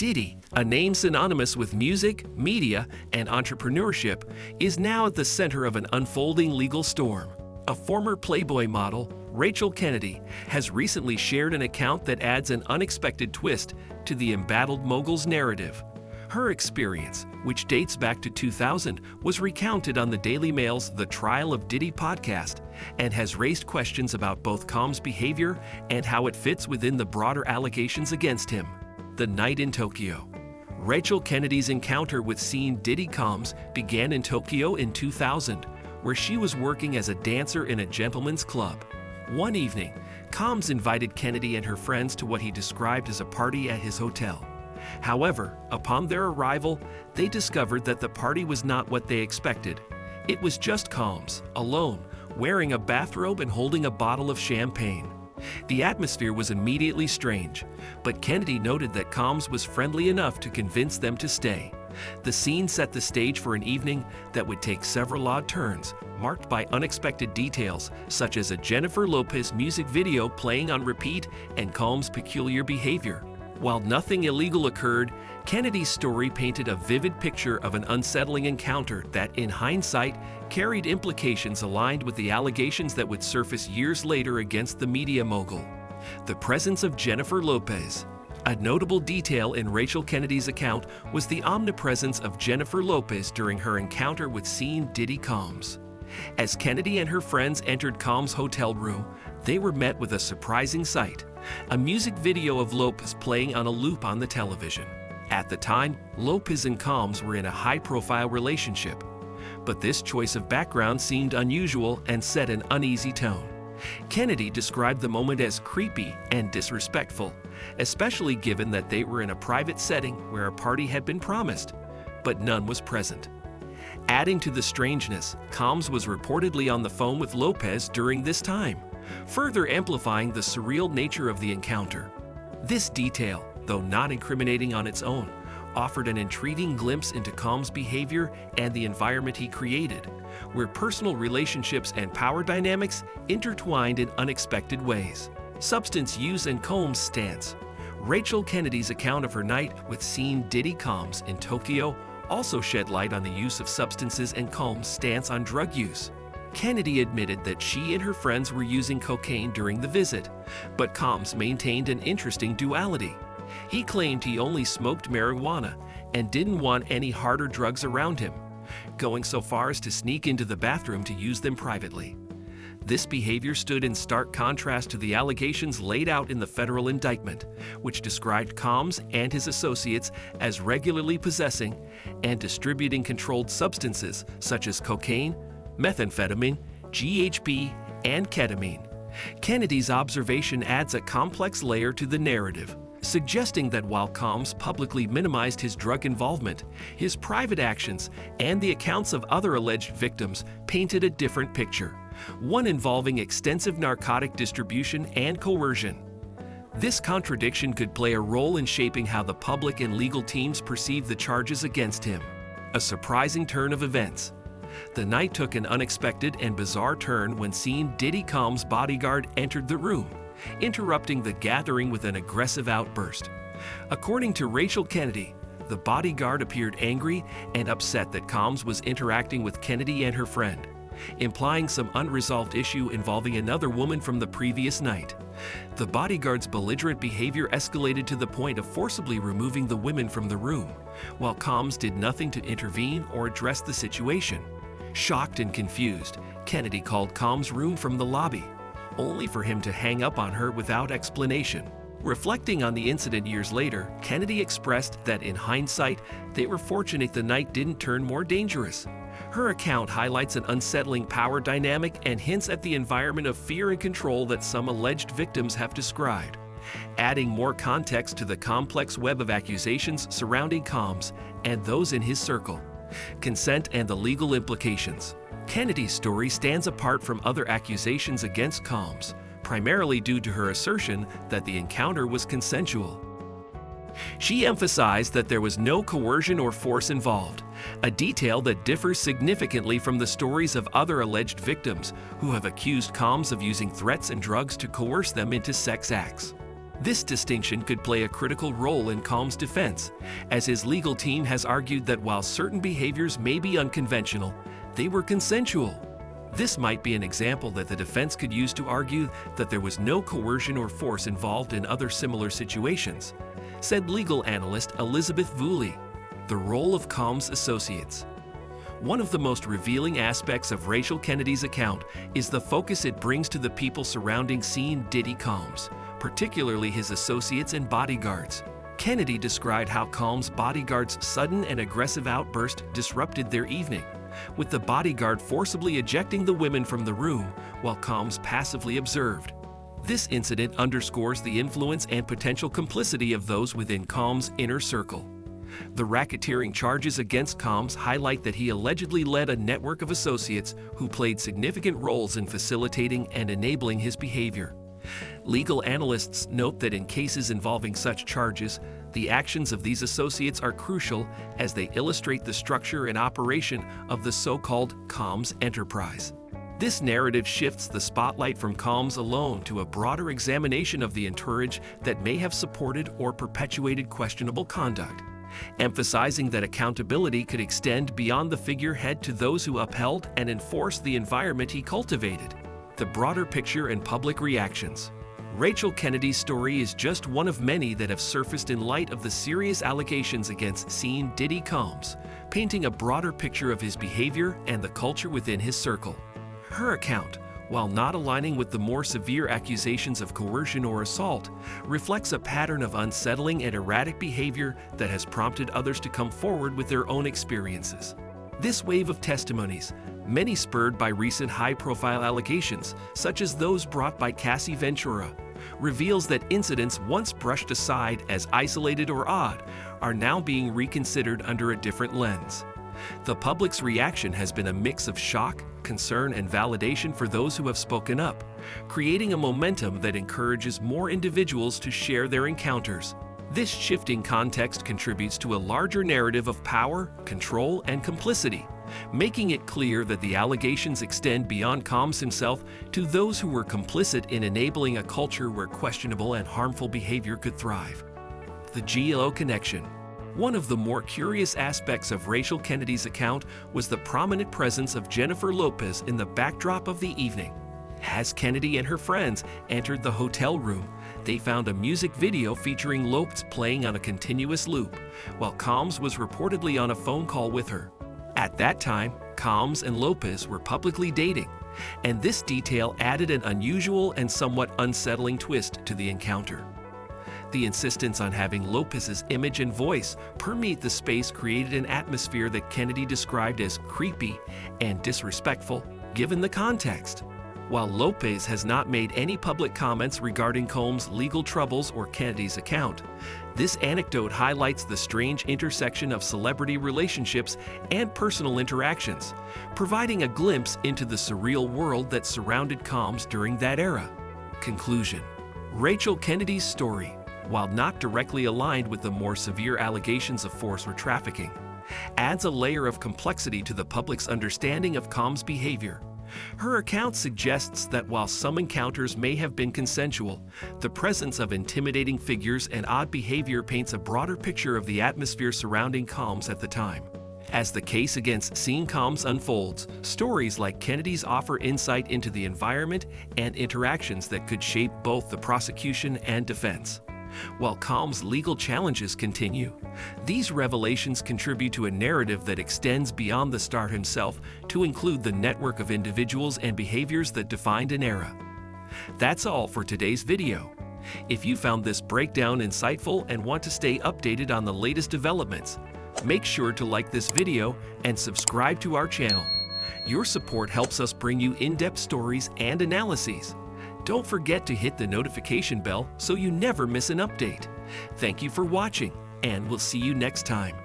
Diddy, a name synonymous with music, media, and entrepreneurship, is now at the center of an unfolding legal storm. A former Playboy model, Rachel Kennedy, has recently shared an account that adds an unexpected twist to the embattled mogul's narrative. Her experience, which dates back to 2000, was recounted on the Daily Mail's The Trial of Diddy podcast and has raised questions about both Combs' behavior and how it fits within the broader allegations against him. The night in Tokyo. Rachel Kennedy's encounter with scene Diddy Combs began in Tokyo in 2000, where she was working as a dancer in a gentleman's club. One evening, Combs invited Kennedy and her friends to what he described as a party at his hotel. However, upon their arrival, they discovered that the party was not what they expected. It was just Combs, alone, wearing a bathrobe and holding a bottle of champagne. The atmosphere was immediately strange, but Kennedy noted that Combs was friendly enough to convince them to stay. The scene set the stage for an evening that would take several odd turns, marked by unexpected details such as a Jennifer Lopez music video playing on repeat and Combs' peculiar behavior. While nothing illegal occurred, Kennedy's story painted a vivid picture of an unsettling encounter that, in hindsight, carried implications aligned with the allegations that would surface years later against the media mogul. The presence of Jennifer Lopez. A notable detail in Rachel Kennedy's account was the omnipresence of Jennifer Lopez during her encounter with scene Diddy Combs. As Kennedy and her friends entered Combs' hotel room, they were met with a surprising sight: a music video of Lopez playing on a loop on the television. At the time, Lopez and Combs were in a high-profile relationship, but this choice of background seemed unusual and set an uneasy tone. Kennedy described the moment as creepy and disrespectful, especially given that they were in a private setting where a party had been promised, but none was present. Adding to the strangeness, Combs was reportedly on the phone with Lopez during this time, further amplifying the surreal nature of the encounter. This detail, though not incriminating on its own, offered an intriguing glimpse into Combs' behavior and the environment he created, where personal relationships and power dynamics intertwined in unexpected ways. Substance use and Combs' stance. Rachel Kennedy's account of her night with scene Diddy Combs in Tokyo also shed light on the use of substances and Combs' stance on drug use. Kennedy admitted that she and her friends were using cocaine during the visit, but Combs maintained an interesting duality. He claimed he only smoked marijuana and didn't want any harder drugs around him, going so far as to sneak into the bathroom to use them privately. This behavior stood in stark contrast to the allegations laid out in the federal indictment, which described Combs and his associates as regularly possessing and distributing controlled substances such as cocaine, methamphetamine, GHB, and ketamine. Kennedy's observation adds a complex layer to the narrative, suggesting that while Combs publicly minimized his drug involvement, his private actions and the accounts of other alleged victims painted a different picture, one involving extensive narcotic distribution and coercion. This contradiction could play a role in shaping how the public and legal teams perceive the charges against him. A surprising turn of events. The night took an unexpected and bizarre turn when scene Diddy Combs' bodyguard entered the room, interrupting the gathering with an aggressive outburst. According to Rachel Kennedy, the bodyguard appeared angry and upset that Combs was interacting with Kennedy and her friend, implying some unresolved issue involving another woman from the previous night. The bodyguard's belligerent behavior escalated to the point of forcibly removing the women from the room, while Combs did nothing to intervene or address the situation. Shocked and confused, Kennedy called Combs' room from the lobby, only for him to hang up on her without explanation. Reflecting on the incident years later, Kennedy expressed that in hindsight, they were fortunate the night didn't turn more dangerous. Her account highlights an unsettling power dynamic and hints at the environment of fear and control that some alleged victims have described, adding more context to the complex web of accusations surrounding Combs and those in his circle. Consent and the legal implications. Kennedy's story stands apart from other accusations against Combs, primarily due to her assertion that the encounter was consensual. She emphasized that there was no coercion or force involved, a detail that differs significantly from the stories of other alleged victims who have accused Combs of using threats and drugs to coerce them into sex acts. This distinction could play a critical role in Combs' defense, as his legal team has argued that while certain behaviors may be unconventional, they were consensual. This might be an example that the defense could use to argue that there was no coercion or force involved in other similar situations, said legal analyst Elizabeth Vooley. The role of Combs' associates. One of the most revealing aspects of Rachel Kennedy's account is the focus it brings to the people surrounding Sean Diddy Combs, particularly his associates and bodyguards. Kennedy described how Combs' bodyguard's sudden and aggressive outburst disrupted their evening, with the bodyguard forcibly ejecting the women from the room while Combs passively observed. This incident underscores the influence and potential complicity of those within Combs' inner circle. The racketeering charges against Combs highlight that he allegedly led a network of associates who played significant roles in facilitating and enabling his behavior. Legal analysts note that in cases involving such charges, the actions of these associates are crucial as they illustrate the structure and operation of the so-called Combs enterprise. This narrative shifts the spotlight from Combs alone to a broader examination of the entourage that may have supported or perpetuated questionable conduct, emphasizing that accountability could extend beyond the figurehead to those who upheld and enforced the environment he cultivated. The broader picture and public reactions. Rachel Kennedy's story is just one of many that have surfaced in light of the serious allegations against Sean Diddy Combs, painting a broader picture of his behavior and the culture within his circle. Her account, while not aligning with the more severe accusations of coercion or assault, reflects a pattern of unsettling and erratic behavior that has prompted others to come forward with their own experiences. This wave of testimonies, many spurred by recent high-profile allegations, such as those brought by Cassie Ventura, reveals that incidents once brushed aside as isolated or odd are now being reconsidered under a different lens. The public's reaction has been a mix of shock, concern, and validation for those who have spoken up, creating a momentum that encourages more individuals to share their encounters. This shifting context contributes to a larger narrative of power, control, and complicity, making it clear that the allegations extend beyond Combs himself to those who were complicit in enabling a culture where questionable and harmful behavior could thrive. The GLO connection. One of the more curious aspects of Rachel Kennedy's account was the prominent presence of Jennifer Lopez in the backdrop of the evening. As Kennedy and her friends entered the hotel room, they found a music video featuring Lopez playing on a continuous loop, while Combs was reportedly on a phone call with her. At that time, Combs and Lopez were publicly dating, and this detail added an unusual and somewhat unsettling twist to the encounter. The insistence on having Lopez's image and voice permeate the space created an atmosphere that Kennedy described as creepy and disrespectful, given the context. While Lopez has not made any public comments regarding Combs' legal troubles or Kennedy's account, this anecdote highlights the strange intersection of celebrity relationships and personal interactions, providing a glimpse into the surreal world that surrounded Combs during that era. Conclusion. Rachel Kennedy's story, while not directly aligned with the more severe allegations of force or trafficking, adds a layer of complexity to the public's understanding of Combs' behavior. Her account suggests that while some encounters may have been consensual, the presence of intimidating figures and odd behavior paints a broader picture of the atmosphere surrounding Combs at the time. As the case against Sean Combs unfolds, stories like Kennedy's offer insight into the environment and interactions that could shape both the prosecution and defense. While Combs' legal challenges continue, these revelations contribute to a narrative that extends beyond the star himself to include the network of individuals and behaviors that defined an era. That's all for today's video. If you found this breakdown insightful and want to stay updated on the latest developments, make sure to like this video and subscribe to our channel. Your support helps us bring you in-depth stories and analyses. Don't forget to hit the notification bell so you never miss an update. Thank you for watching, and we'll see you next time.